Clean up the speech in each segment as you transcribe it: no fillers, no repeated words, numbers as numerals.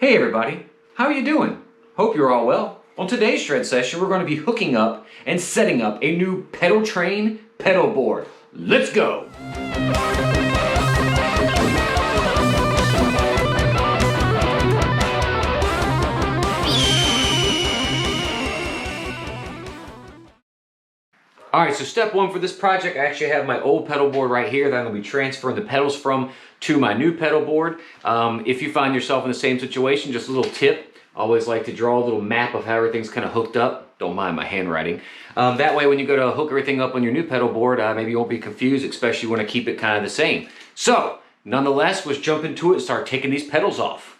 Hey everybody, how are you doing? Hope you're all well. On today's shred session, we're going to be hooking up and setting up a new Pedaltrain pedal board. Let's go! Alright, so step one for this project, I actually have my old pedal board right here that I'm going to be transferring the pedals from to my new pedal board. If you find yourself in the same situation, just a little tip, I always like to draw a little map of how everything's kind of hooked up. Don't mind my handwriting. That way when you go to hook everything up on your new pedal board, maybe you won't be confused, especially when I keep it kind of the same. So, nonetheless, let's jump into it and start taking these pedals off.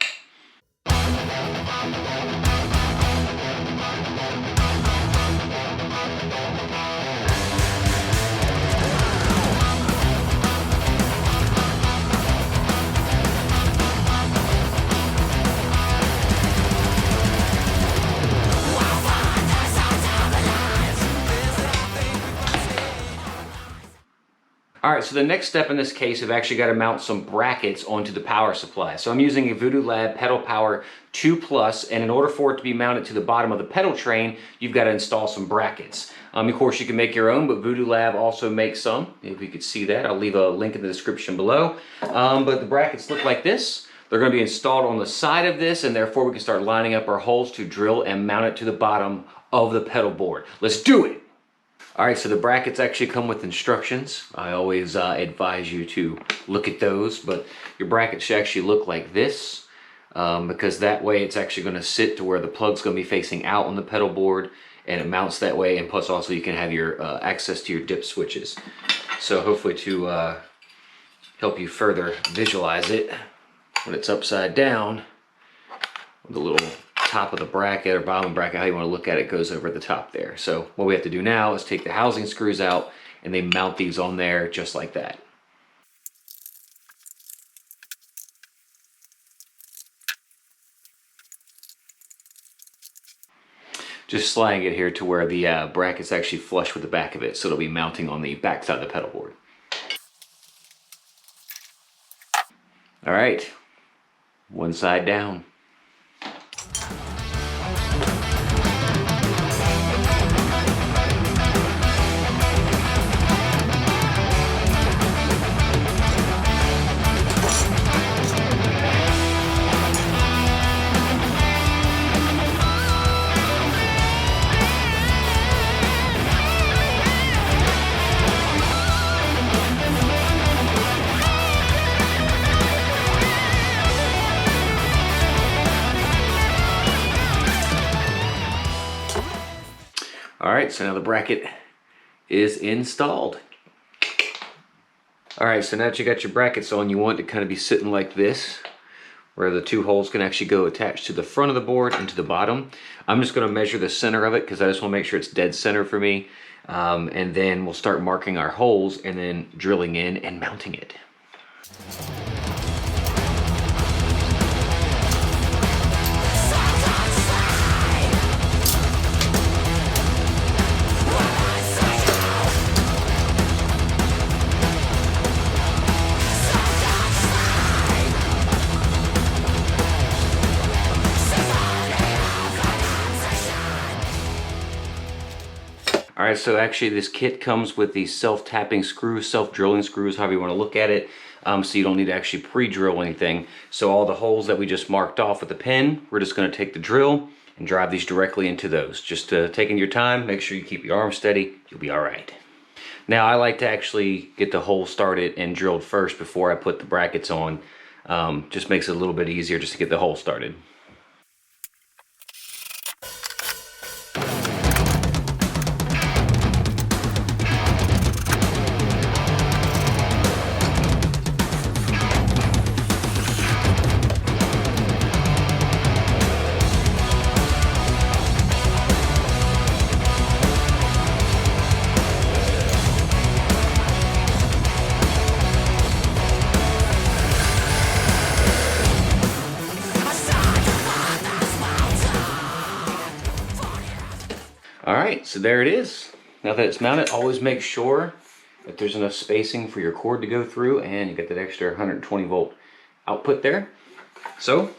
Alright, so the next step in this case, I've actually got to mount some brackets onto the power supply. So I'm using a Voodoo Lab Pedal Power 2 Plus, and in order for it to be mounted to the bottom of the Pedaltrain, you've got to install some brackets. Of course, you can make your own, but Voodoo Lab also makes some. If you could see that, I'll leave a link in the description below. But the brackets look like this. They're going to be installed on the side of this, and therefore we can start lining up our holes to drill and mount it to the bottom of the pedal board. Let's do it! Alright, so the brackets actually come with instructions. I always advise you to look at those, but your bracket should actually look like this, because that way it's actually going to sit to where the plug's going to be facing out on the pedal board, and it mounts that way, and plus also you can have your access to your dip switches. So hopefully to help you further visualize it, when it's upside down, the little top of the bracket or bottom of the bracket, how you want to look at it, goes over the top there. So what we have to do now is take the housing screws out and they mount these on there just like that. Just sliding it here to where the bracket's actually flush with the back of it, so it'll be mounting on the back side of the pedal board. All right, one side down. Alright, so now the bracket is installed. Alright, so now that you got your brackets on, you want it to kind of be sitting like this, where the two holes can actually go attached to the front of the board and to the bottom. I'm just going to measure the center of it because I just want to make sure it's dead center for me. And then we'll start marking our holes and then drilling in and mounting it. Alright, so actually this kit comes with these self-tapping screws, self-drilling screws, however you want to look at it, so you don't need to actually pre-drill anything. So all the holes that we just marked off with the pen, we're just going to take the drill and drive these directly into those. Just taking your time, make sure you keep your arm steady, you'll be alright. Now I like to actually get the hole started and drilled first before I put the brackets on. Just makes it a little bit easier just to get the hole started. Alright, so there it is. Now that it's mounted, always make sure that there's enough spacing for your cord to go through, and you get that extra 120 volt output there. So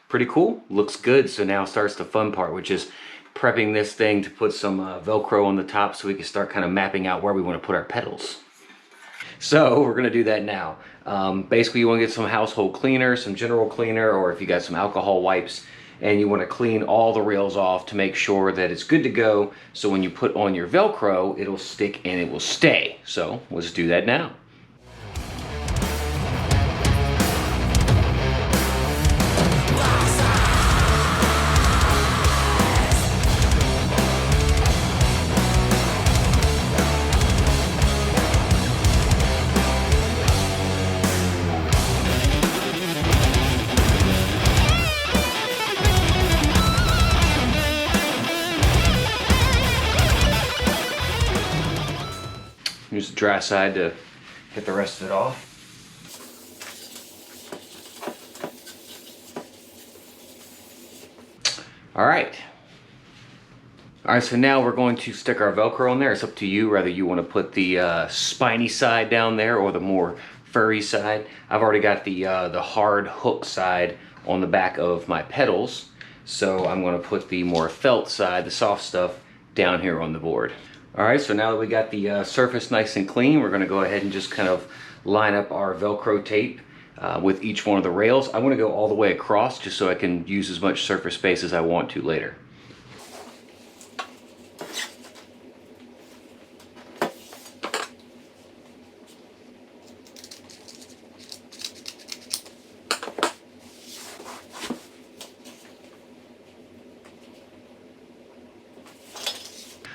Pretty cool, looks good. So now starts the fun part, which is prepping this thing to put some Velcro on the top so we can start kind of mapping out where we want to put our pedals. So we're gonna do that now. Basically you wanna get some household cleaner, some general cleaner, or if you got some alcohol wipes, and you wanna clean all the rails off to make sure that it's good to go. So when you put on your Velcro, it'll stick and it will stay. So let's do that now. Use the dry side to get the rest of it off. All right, so now we're going to stick our Velcro on there. It's up to you whether you want to put the spiny side down there or the more furry side. I've already got the hard hook side on the back of my pedals, so I'm going to put the more felt side, the soft stuff, down here on the board. All right, so now that we got the surface nice and clean, we're going to go ahead and just kind of line up our Velcro tape with each one of the rails. I want to go all the way across just so I can use as much surface space as I want to later.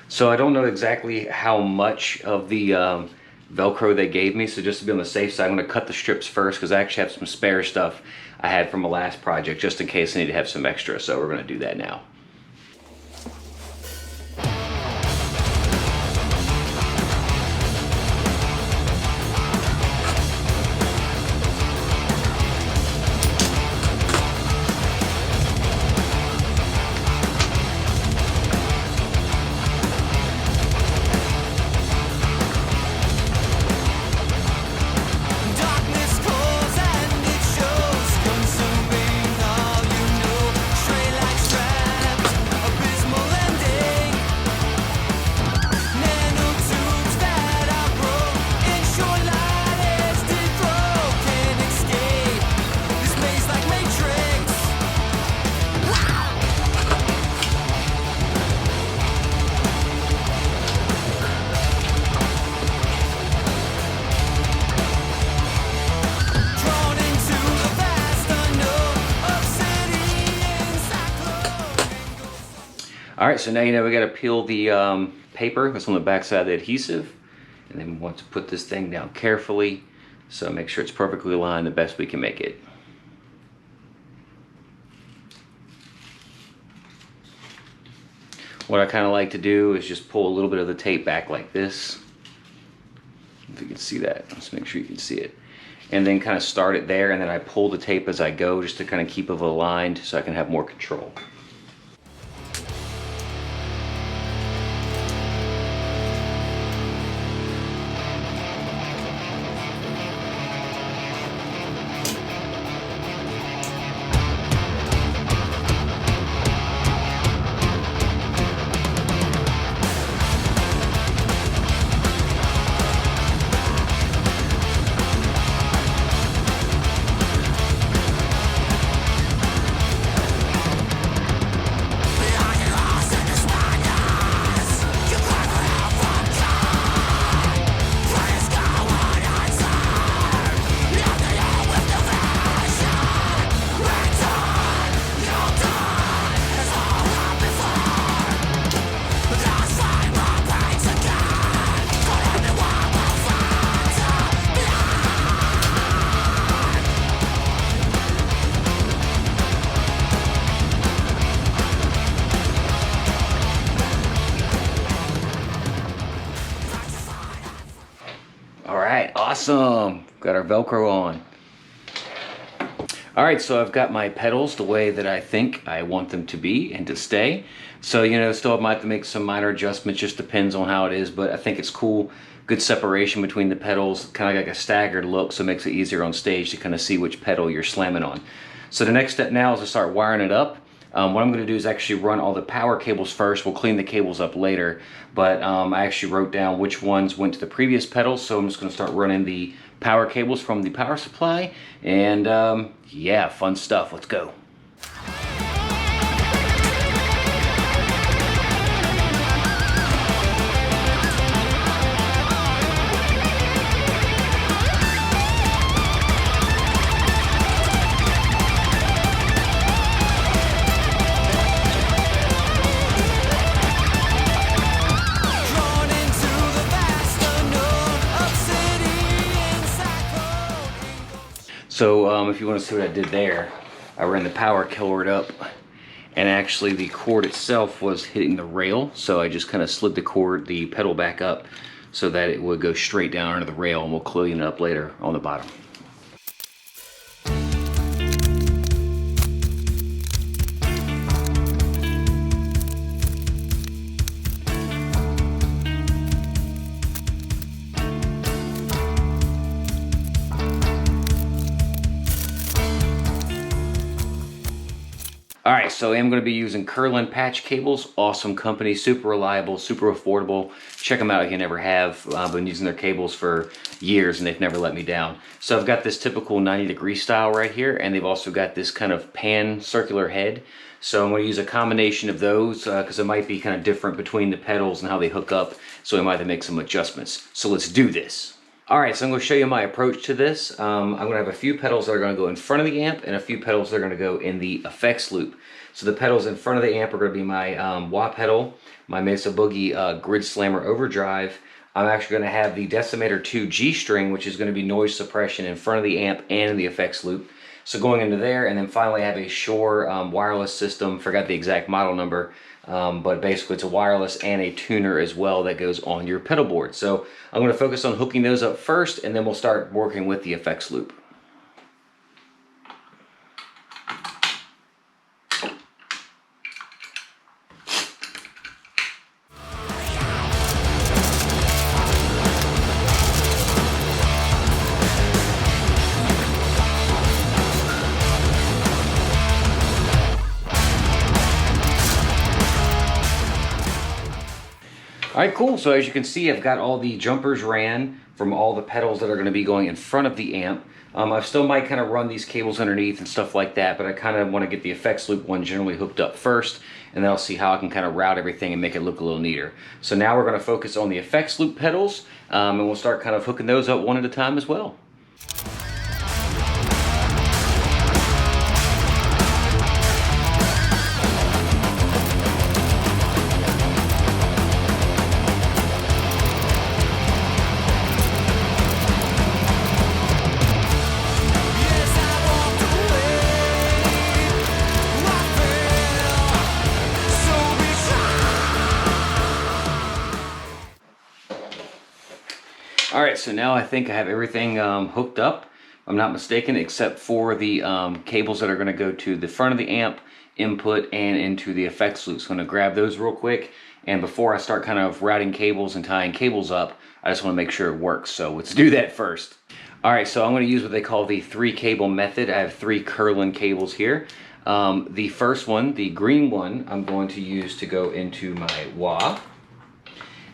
So I don't know exactly how much of the Velcro they gave me, so just to be on the safe side, I'm going to cut the strips first because I actually have some spare stuff I had from a last project just in case I need to have some extra, so we're going to do that now. All right, so now you know we got to peel the paper that's on the back side of the adhesive, and then we want to put this thing down carefully, so make sure it's perfectly aligned the best we can make it. What I kind of like to do is just pull a little bit of the tape back like this. If you can see that, let's make sure you can see it. And then kind of start it there, and then I pull the tape as I go just to kind of keep it aligned so I can have more control. Awesome, got our Velcro on. All right, so I've got my pedals the way that I think I want them to be and to stay. So, you know, still I might have to make some minor adjustments, just depends on how it is, but I think it's cool. Good separation between the pedals, kind of like a staggered look, so it makes it easier on stage to kind of see which pedal you're slamming on. So the next step now is to start wiring it up. What I'm going to do is actually run all the power cables first. We'll clean the cables up later, but I actually wrote down which ones went to the previous pedals, so I'm just going to start running the power cables from the power supply, and yeah, fun stuff. Let's go. So if you want to see what I did there, I ran the power cord up, and actually the cord itself was hitting the rail, so I just kind of slid the pedal back up so that it would go straight down under the rail, and we'll clean it up later on the bottom. Alright, so I am going to be using Curlin patch cables. Awesome company, super reliable, super affordable. Check them out if you never have. I've been using their cables for years and they've never let me down. So I've got this typical 90-degree style right here, and they've also got this kind of pan circular head. So I'm going to use a combination of those because it might be kind of different between the pedals and how they hook up, so we might have to make some adjustments. So let's do this. Alright, so I'm going to show you my approach to this. I'm going to have a few pedals that are going to go in front of the amp and a few pedals that are going to go in the effects loop. So the pedals in front of the amp are going to be my wah pedal, my Mesa Boogie Grid Slammer Overdrive. I'm actually going to have the Decimator 2 G-string, which is going to be noise suppression in front of the amp and in the effects loop. So going into there, and then finally I have a Shure wireless system. Forgot the exact model number, but basically it's a wireless and a tuner as well that goes on your pedal board. So I'm going to focus on hooking those up first, and then we'll start working with the effects loop. Alright, cool. So as you can see, I've got all the jumpers ran from all the pedals that are going to be going in front of the amp. I still might kind of run these cables underneath and stuff like that, but I kind of want to get the effects loop one generally hooked up first, and then I'll see how I can kind of route everything and make it look a little neater. So now we're going to focus on the effects loop pedals, and we'll start kind of hooking those up one at a time as well. Alright, so now I think I have everything hooked up, if I'm not mistaken, except for the cables that are going to go to the front of the amp, input, and into the effects loop. So I'm going to grab those real quick, and before I start kind of routing cables and tying cables up, I just want to make sure it works. So let's do that first. Alright, so I'm going to use what they call the 3-cable method. I have 3 Curlin cables here. The first one, the green one, I'm going to use to go into my wah.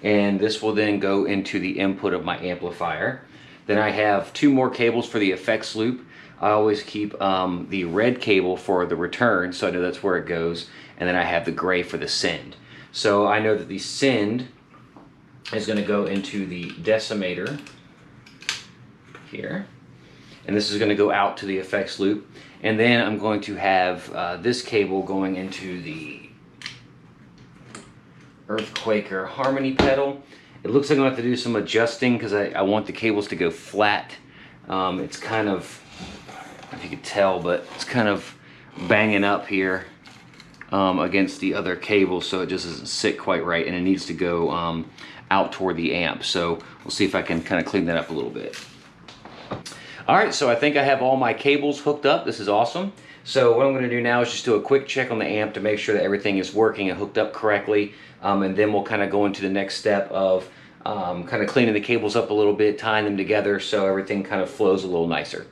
And this will then go into the input of my amplifier. Then I have 2 more cables for the effects loop. I always keep the red cable for the return, so I know that's where it goes, and then I have the gray for the send. So I know that the send is going to go into the decimator here, and this is going to go out to the effects loop, and then I'm going to have this cable going into the Earthquaker harmony pedal. It looks like I'm going to have to do some adjusting because I want the cables to go flat. It's kind of, if you could tell, but it's kind of banging up here against the other cables, so it just doesn't sit quite right, and it needs to go out toward the amp. So we'll see if I can kind of clean that up a little bit. Alright, so I think I have all my cables hooked up. This is awesome. So what I'm going to do now is just do a quick check on the amp to make sure that everything is working and hooked up correctly. And then we'll kind of go into the next step of kind of cleaning the cables up a little bit, tying them together so everything kind of flows a little nicer.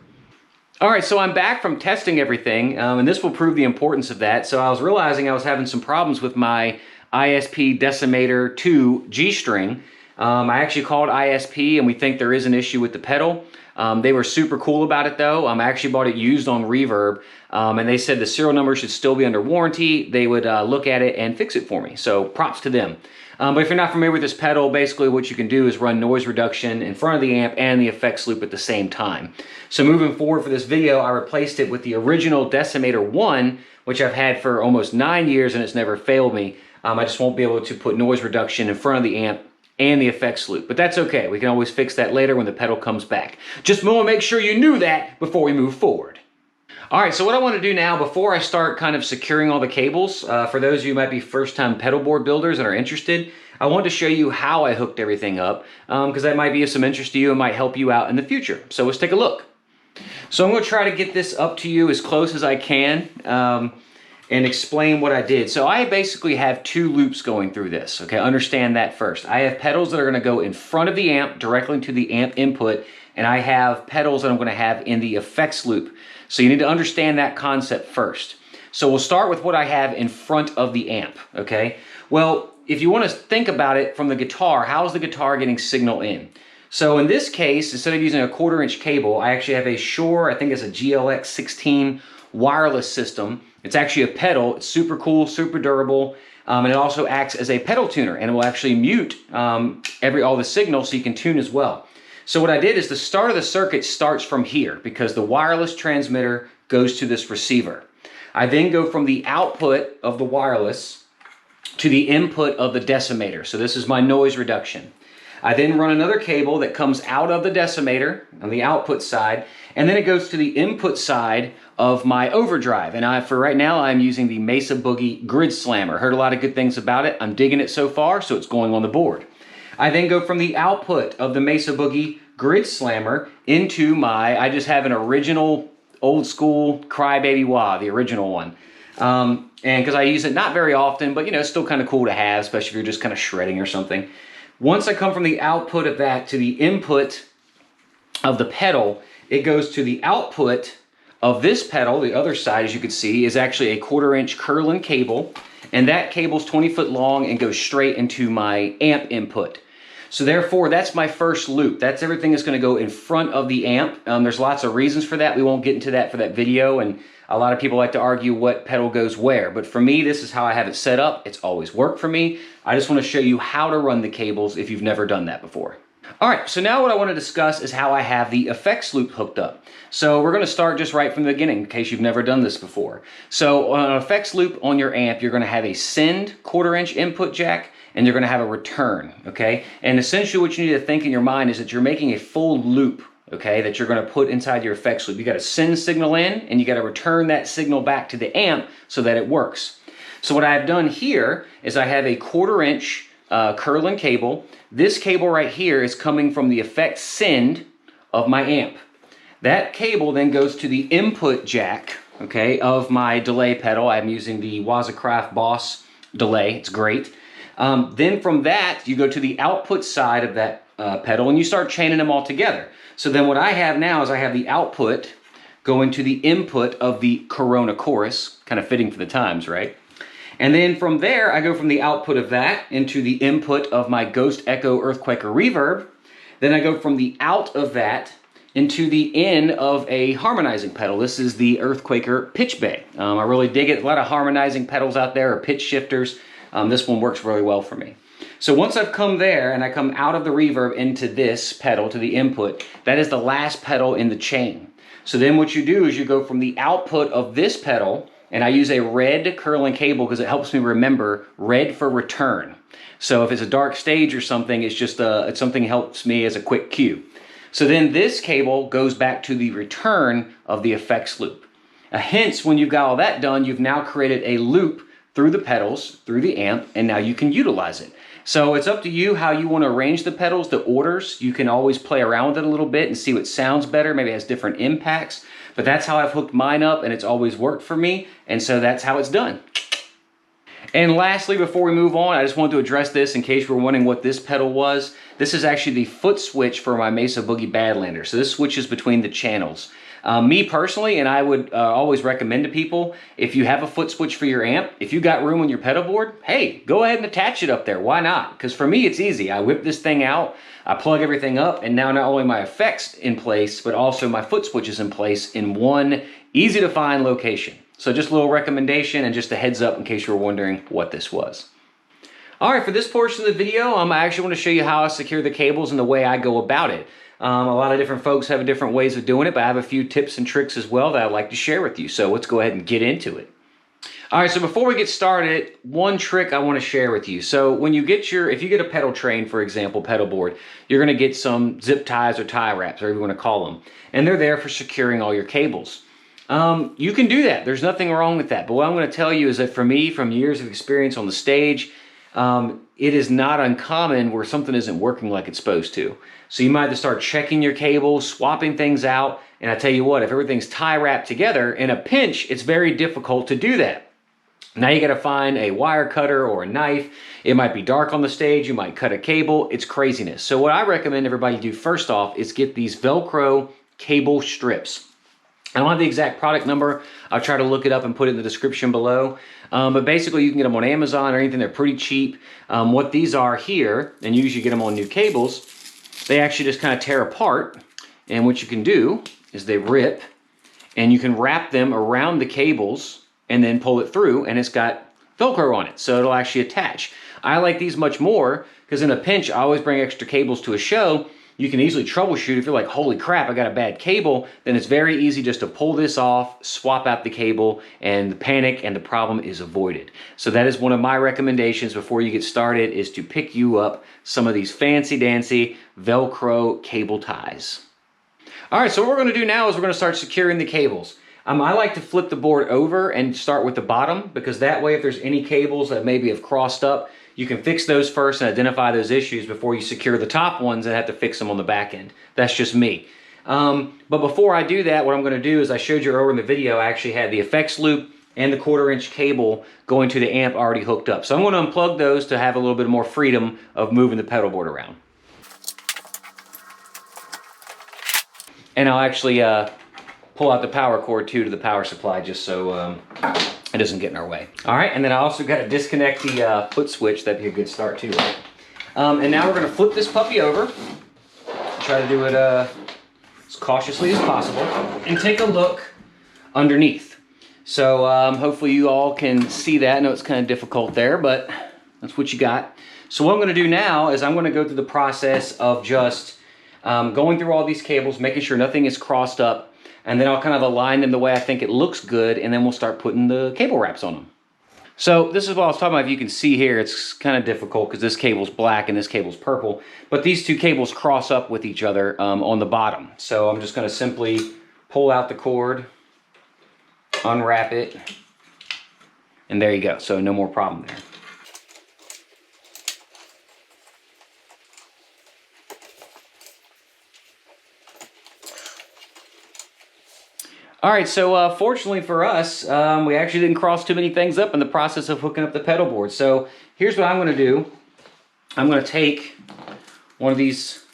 All right, so I'm back from testing everything, and this will prove the importance of that. So I was realizing I was having some problems with my ISP Decimator 2 G-string. I actually called ISP, and we think there is an issue with the pedal. They were super cool about it though. I actually bought it used on Reverb, and they said the serial number should still be under warranty. They would look at it and fix it for me, so props to them. But if you're not familiar with this pedal, basically what you can do is run noise reduction in front of the amp and the effects loop at the same time. So moving forward for this video, I replaced it with the original Decimator 1, which I've had for almost 9 years and it's never failed me. I just won't be able to put noise reduction in front of the amp and the effects loop, but that's okay. We can always fix that later when the pedal comes back. Just want to make sure you knew that before we move forward. All right, so what I want to do now, before I start kind of securing all the cables, for those of you who might be first-time pedal board builders and are interested, I want to show you how I hooked everything up, because that might be of some interest to you and might help you out in the future. So let's take a look. So I'm going to try to get this up to you as close as I can, and explain what I did. So I basically have 2 loops going through this, okay? Understand that first. I have pedals that are gonna go in front of the amp, directly to the amp input, and I have pedals that I'm gonna have in the effects loop. So you need to understand that concept first. So we'll start with what I have in front of the amp, okay? Well, if you wanna think about it from the guitar, how is the guitar getting signal in? So in this case, instead of using a 1/4" cable, I actually have a Shure, I think it's a GLX 16 wireless system. It's actually a pedal. It's super cool, super durable, and it also acts as a pedal tuner, and it will actually mute all the signals so you can tune as well. So what I did is the start of the circuit starts from here because the wireless transmitter goes to this receiver. I then go from the output of the wireless to the input of the decimator. So this is my noise reduction. I then run another cable that comes out of the decimator on the output side, and then it goes to the input side of my overdrive. And for right now, I'm using the Mesa Boogie Grid Slammer. Heard a lot of good things about it. I'm digging it so far, so it's going on the board. I then go from the output of the Mesa Boogie Grid Slammer into I just have an original old school Crybaby Wah, the original one. And because I use it not very often, but you know, it's still kind of cool to have, especially if you're just kind of shredding or something. Once I come from the output of that to the input of the pedal, it goes to the output of this pedal. The other side, as you can see, is actually a 1/4" Curlin cable, and that cable's 20 foot long and goes straight into my amp input. So therefore, that's my first loop. That's everything that's going to go in front of the amp. There's lots of reasons for that. We won't get into that for that video, and a lot of people like to argue what pedal goes where. But for me, this is how I have it set up. It's always worked for me. I just want to show you how to run the cables if you've never done that before. All right, so now what I want to discuss is how I have the effects loop hooked up. So we're going to start just right from the beginning in case you've never done this before. So on an effects loop on your amp, you're going to have a send 1/4" input jack, and you're going to have a return, okay? And essentially what you need to think in your mind is that you're making a full loop, okay, that you're going to put inside your effects loop. You got to send signal in, and you got to return that signal back to the amp so that it works. So what I've done here is I have a 1/4" Curlin cable. This cable right here is coming from the effects send of my amp. That cable then goes to the input jack, okay, of my delay pedal. I'm using the Wazacraft Boss delay. It's great. Then from that, you go to the output side of that pedal, and you start chaining them all together. So then what I have now is I have the output going to the input of the Corona chorus, kind of fitting for the times, right? And then from there, I go from the output of that into the input of my Ghost Echo Earthquaker reverb. Then I go from the out of that into the in of a harmonizing pedal. This is the Earthquaker Pitch Bay. I really dig it. A lot of harmonizing pedals out there, or pitch shifters. This one works really well for me. So once I've come there and I come out of the reverb into this pedal, to the input, that is the last pedal in the chain. So then what you do is you go from the output of this pedal, and I use a red Curlin cable because it helps me remember red for return. So if it's a dark stage or something, it's just it's something that helps me as a quick cue. So then this cable goes back to the return of the effects loop. Hence, when you've got all that done, you've now created a loop through the pedals, through the amp, and now you can utilize it. So it's up to you how you want to arrange the pedals, the orders. You can always play around with it a little bit and see what sounds better, maybe it has different impacts. But that's how I've hooked mine up, and it's always worked for me, and so that's how it's done. And lastly, before we move on, I just wanted to address this in case you were wondering what this pedal was. This is actually the foot switch for my Mesa Boogie Badlander. So this switches between the channels. Me personally, and I would always recommend to people, if you have a foot switch for your amp, if you got room on your pedal board, hey, go ahead and attach it up there. Why not? Because for me, it's easy. I whip this thing out, I plug everything up, and now not only my effects in place, but also my foot switch is in place in one easy to find location. So just a little recommendation and just a heads up in case you were wondering what this was. All right, for this portion of the video, I actually want to show you how I secure the cables and the way I go about it. A lot of different folks have different ways of doing it, but I have a few tips and tricks as well that I'd like to share with you. So let's go ahead and get into it. All right, so before we get started, one trick I want to share with you. So when you get if you get a Pedaltrain, for example, pedal board, you're going to get some zip ties or tie wraps, whatever you want to call them. And they're there for securing all your cables. You can do that. There's nothing wrong with that. But what I'm going to tell you is that for me, from years of experience on the stage, it is not uncommon where something isn't working like it's supposed to. So you might have to start checking your cables, swapping things out. And I tell you what, if everything's tie wrapped together, in a pinch, it's very difficult to do that. Now you got to find a wire cutter or a knife. It might be dark on the stage. You might cut a cable. It's craziness. So what I recommend everybody do first off is get these Velcro cable strips. I don't have the exact product number. I'll try to look it up and put it in the description below. But basically you can get them on Amazon or anything. They're pretty cheap. What these are here, and you usually get them on new cables, they actually just kind of tear apart. And what you can do is they rip, and you can wrap them around the cables and then pull it through, and it's got Velcro on it, so it'll actually attach. I like these much more because in a pinch, I always bring extra cables to a show. You can easily troubleshoot. If you're like, holy crap, I got a bad cable, then it's very easy just to pull this off, swap out the cable, and the panic and the problem is avoided. So that is one of my recommendations before you get started, is to pick you up some of these fancy-dancy Velcro cable ties. All right, so what we're gonna do now is we're gonna start securing the cables. I like to flip the board over and start with the bottom, because that way if there's any cables that maybe have crossed up, you can fix those first and identify those issues before you secure the top ones and have to fix them on the back end. That's just me. But before I do that, what I'm gonna do is, I showed you earlier in the video, I actually had the effects loop and the 1/4-inch cable going to the amp already hooked up. So I'm gonna unplug those to have a little bit more freedom of moving the pedal board around. And I'll actually pull out the power cord too to the power supply, just so it doesn't get in our way. All right, and then I also got to disconnect the foot switch. That'd be a good start too, right? And now we're gonna flip this puppy over. Try to do it as cautiously as possible, and take a look underneath. So hopefully you all can see that. I know it's kind of difficult there, but that's what you got. So what I'm gonna do now is I'm gonna go through the process of just going through all these cables, making sure nothing is crossed up, and then I'll kind of align them the way I think it looks good, and then we'll start putting the cable wraps on them. So this is what I was talking about. If you can see here, it's kind of difficult because this cable's black and this cable's purple, but these two cables cross up with each other on the bottom. So I'm just gonna simply pull out the cord, unwrap it, and there you go. So no more problem there. All right, so fortunately for us, we actually didn't cross too many things up in the process of hooking up the pedal board. So here's what I'm gonna do. I'm gonna take one of these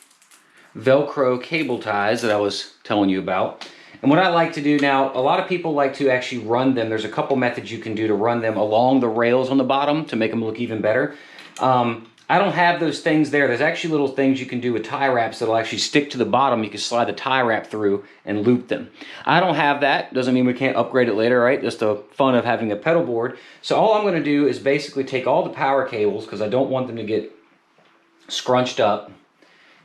Velcro cable ties that I was telling you about. And what I like to do now, a lot of people like to actually run them. There's a couple methods you can do to run them along the rails on the bottom to make them look even better. I don't have those things there. There's actually little things you can do with tie wraps that'll actually stick to the bottom. You can slide the tie wrap through and loop them. I don't have that. Doesn't mean we can't upgrade it later, right? Just the fun of having a pedal board. So all I'm gonna do is basically take all the power cables, because I don't want them to get scrunched up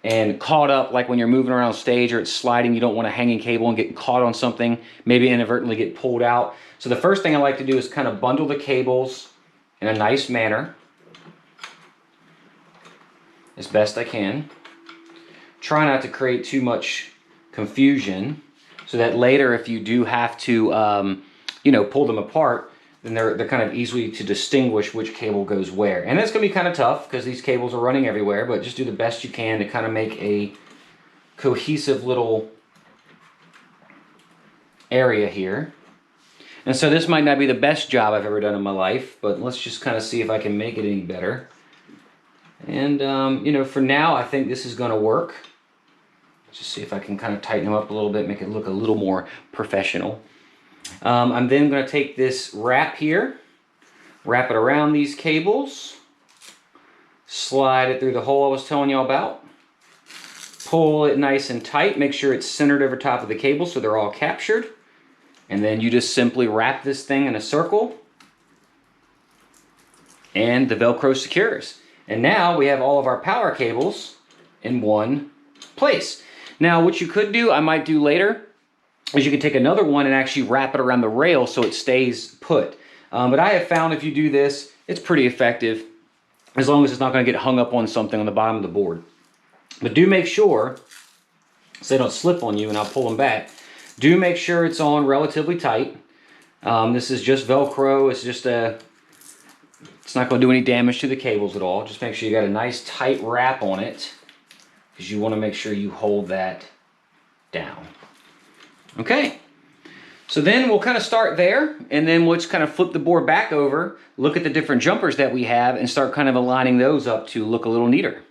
and caught up, like when you're moving around stage or it's sliding, you don't want a hanging cable and get caught on something, maybe inadvertently get pulled out. So the first thing I like to do is kind of bundle the cables in a nice manner, as best I can. Try not to create too much confusion, so that later if you do have to you know, pull them apart, then they're kind of easily to distinguish which cable goes where. And it's gonna be kind of tough because these cables are running everywhere, but just do the best you can to kind of make a cohesive little area here. And so this might not be the best job I've ever done in my life, but let's just kind of see if I can make it any better. And, you know, for now, I think this is going to work. Just see if I can kind of tighten them up a little bit, make it look a little more professional. I'm then going to take this wrap here, wrap it around these cables, slide it through the hole I was telling you about, pull it nice and tight, make sure it's centered over top of the cable so they're all captured, and then you just simply wrap this thing in a circle, and the Velcro secures. And now we have all of our power cables in one place. Now what you could do, I might do later, is you can take another one and actually wrap it around the rail so it stays put. But I have found if you do this, it's pretty effective, as long as it's not going to get hung up on something on the bottom of the board. But do make sure, so they don't slip on you, and I'll pull them back, do make sure it's on relatively tight. This is just Velcro, it's not going to do any damage to the cables at all. Just make sure you got a nice tight wrap on it, because you want to make sure you hold that down. Okay, so then we'll kind of start there, and then we'll just kind of flip the board back over, look at the different jumpers that we have, and start kind of aligning those up to look a little neater.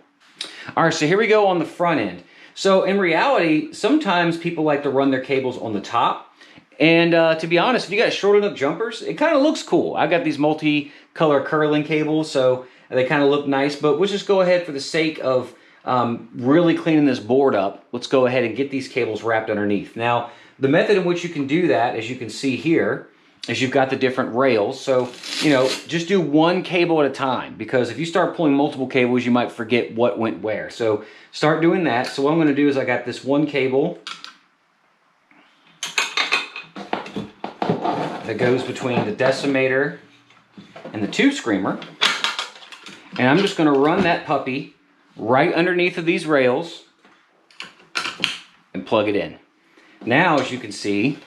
All right, so here we go on the front end. So in reality, sometimes people like to run their cables on the top, and to be honest, if you got short enough jumpers, it kind of looks cool. I've got these multi-color curling cables, so they kind of look nice, but we'll just go ahead for the sake of really cleaning this board up. Let's go ahead and get these cables wrapped underneath. Now, the method in which you can do that, as you can see here, is you've got the different rails. So, you know, just do one cable at a time, because if you start pulling multiple cables, you might forget what went where. So start doing that. So what I'm going to do is I got this one cable that goes between the decimator and the tube screamer. And I'm just going to run that puppy right underneath of these rails and plug it in. Now, as you can see,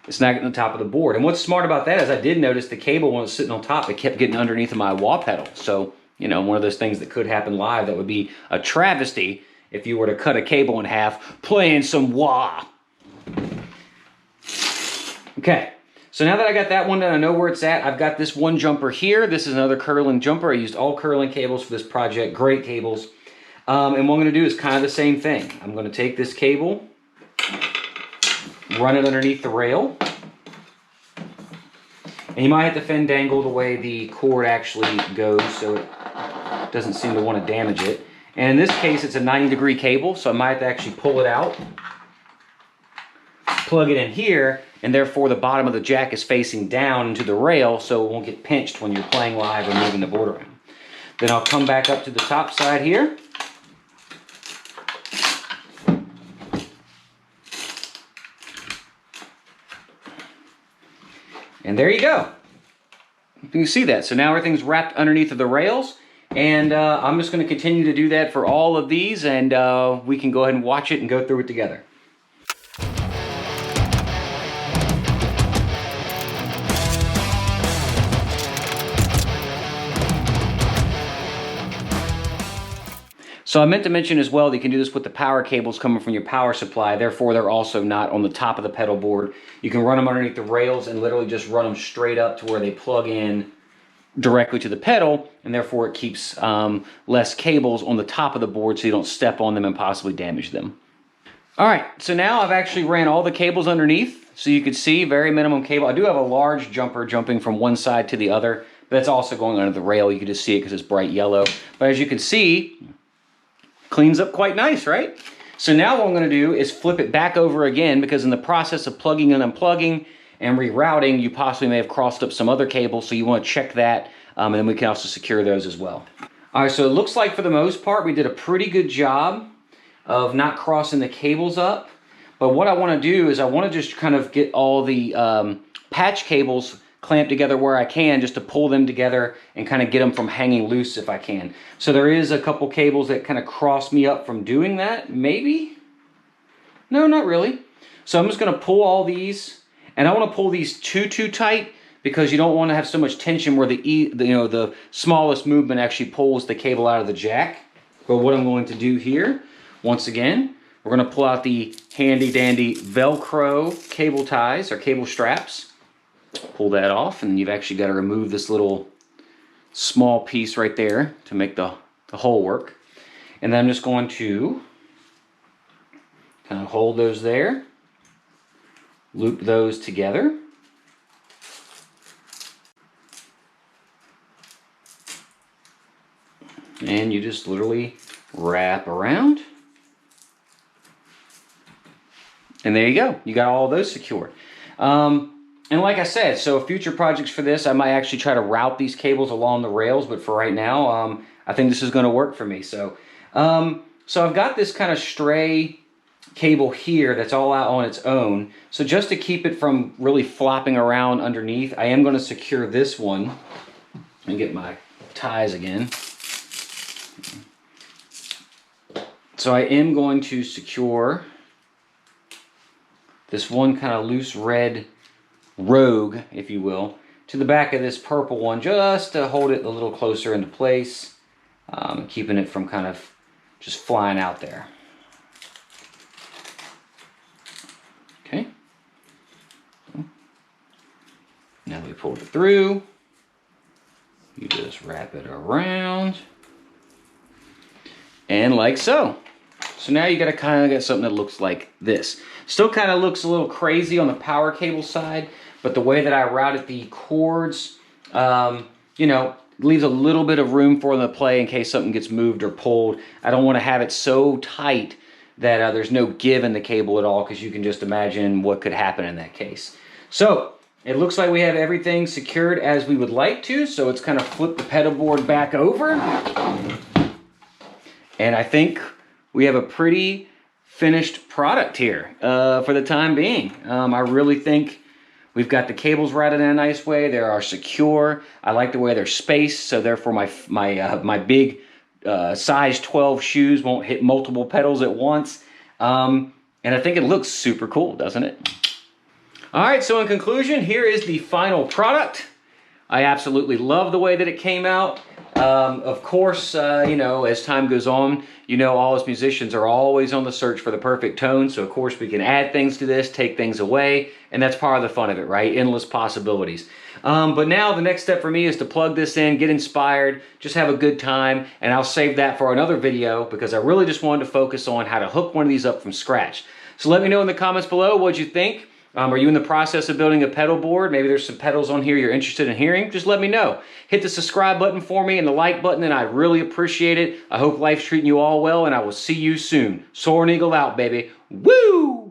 it's not getting on the top of the board. And what's smart about that is I did notice the cable, when it was sitting on top, it kept getting underneath of my wah pedal. So, you know, one of those things that could happen live that would be a travesty if you were to cut a cable in half playing some wah. Okay, so now that I got that one done, I know where it's at. I've got this one jumper here. This is another curling jumper. I used all curling cables for this project, great cables. And what I'm going to do is kind of the same thing. I'm going to take this cable, run it underneath the rail, and you might have to fandangle the way the cord actually goes so it doesn't seem to want to damage it. And in this case, it's a 90-degree cable, so I might have to actually pull it out, plug it in here, and therefore the bottom of the jack is facing down into the rail so it won't get pinched when you're playing live or moving the board around. Then I'll come back up to the top side here. And there you go. You can see that. So now everything's wrapped underneath of the rails, and I'm just going to continue to do that for all of these, and we can go ahead and watch it and go through it together. So I meant to mention as well that you can do this with the power cables coming from your power supply, therefore they're also not on the top of the pedal board. You can run them underneath the rails and literally just run them straight up to where they plug in directly to the pedal, and therefore it keeps less cables on the top of the board so you don't step on them and possibly damage them. All right, so now I've actually ran all the cables underneath, so you can see very minimum cable. I do have a large jumper jumping from one side to the other, but that's also going under the rail. You can just see it because it's bright yellow. But as you can see, cleans up quite nice, right? So now what I'm going to do is flip it back over again, because in the process of plugging and unplugging and rerouting, you possibly may have crossed up some other cables, so you want to check that, and then we can also secure those as well. All right, so it looks like for the most part we did a pretty good job of not crossing the cables up, but what I want to do is I want to just kind of get all the patch cables clamped together where I can, just to pull them together and kind of get them from hanging loose if I can. So there is a couple cables that kind of cross me up from doing that, maybe? No, not really. So I'm just going to pull all these, and I want to pull these too tight, because you don't want to have so much tension where the smallest movement actually pulls the cable out of the jack. But what I'm going to do here, once again, we're going to pull out the handy dandy Velcro cable ties or cable straps. Pull that off, and you've actually got to remove this little small piece right there to make the hole work. And then I'm just going to Kind of hold those there. Loop those together. And you just literally wrap around. And there you go. You got all of those secured. And like I said, so future projects for this, I might actually try to route these cables along the rails, but for right now, I think this is going to work for me. So, so I've got this kind of stray cable here that's all out on its own. So just to keep it from really flopping around underneath, I am going to secure this one. Let me get my ties again. So I am going to secure this one kind of loose red rogue, if you will, to the back of this purple one, just to hold it a little closer into place, keeping it from kind of just flying out there. Okay. Now that we pulled it through, you just wrap it around, and like so. So now you got to kind of get something that looks like this. Still kind of looks a little crazy on the power cable side, but the way that I routed the cords, you know, leaves a little bit of room for them to play in case something gets moved or pulled. I don't want to have it so tight that there's no give in the cable at all, because you can just imagine what could happen in that case. So it looks like we have everything secured as we would like to, so let's kind of flip the pedal board back over. And I think we have a pretty finished product here for the time being. I really think we've got the cables routed in a nice way. They are secure. I like the way they're spaced, so therefore my big size 12 shoes won't hit multiple pedals at once. And I think it looks super cool, doesn't it? All right, so in conclusion, here is the final product. I absolutely love the way that it came out. Of course, you know, as time goes on, you know, all us musicians are always on the search for the perfect tone. So of course we can add things to this, take things away, and that's part of the fun of it, right? Endless possibilities. But now the next step for me is to plug this in, get inspired, just have a good time, and I'll save that for another video because I really just wanted to focus on how to hook one of these up from scratch. So let me know in the comments below what you think. Are you in the process of building a pedal board? Maybe there's some pedals on here you're interested in hearing. Just let me know. Hit the subscribe button for me and the like button, and I really appreciate it. I hope life's treating you all well, and I will see you soon. Soaring Eagle out, baby. Woo!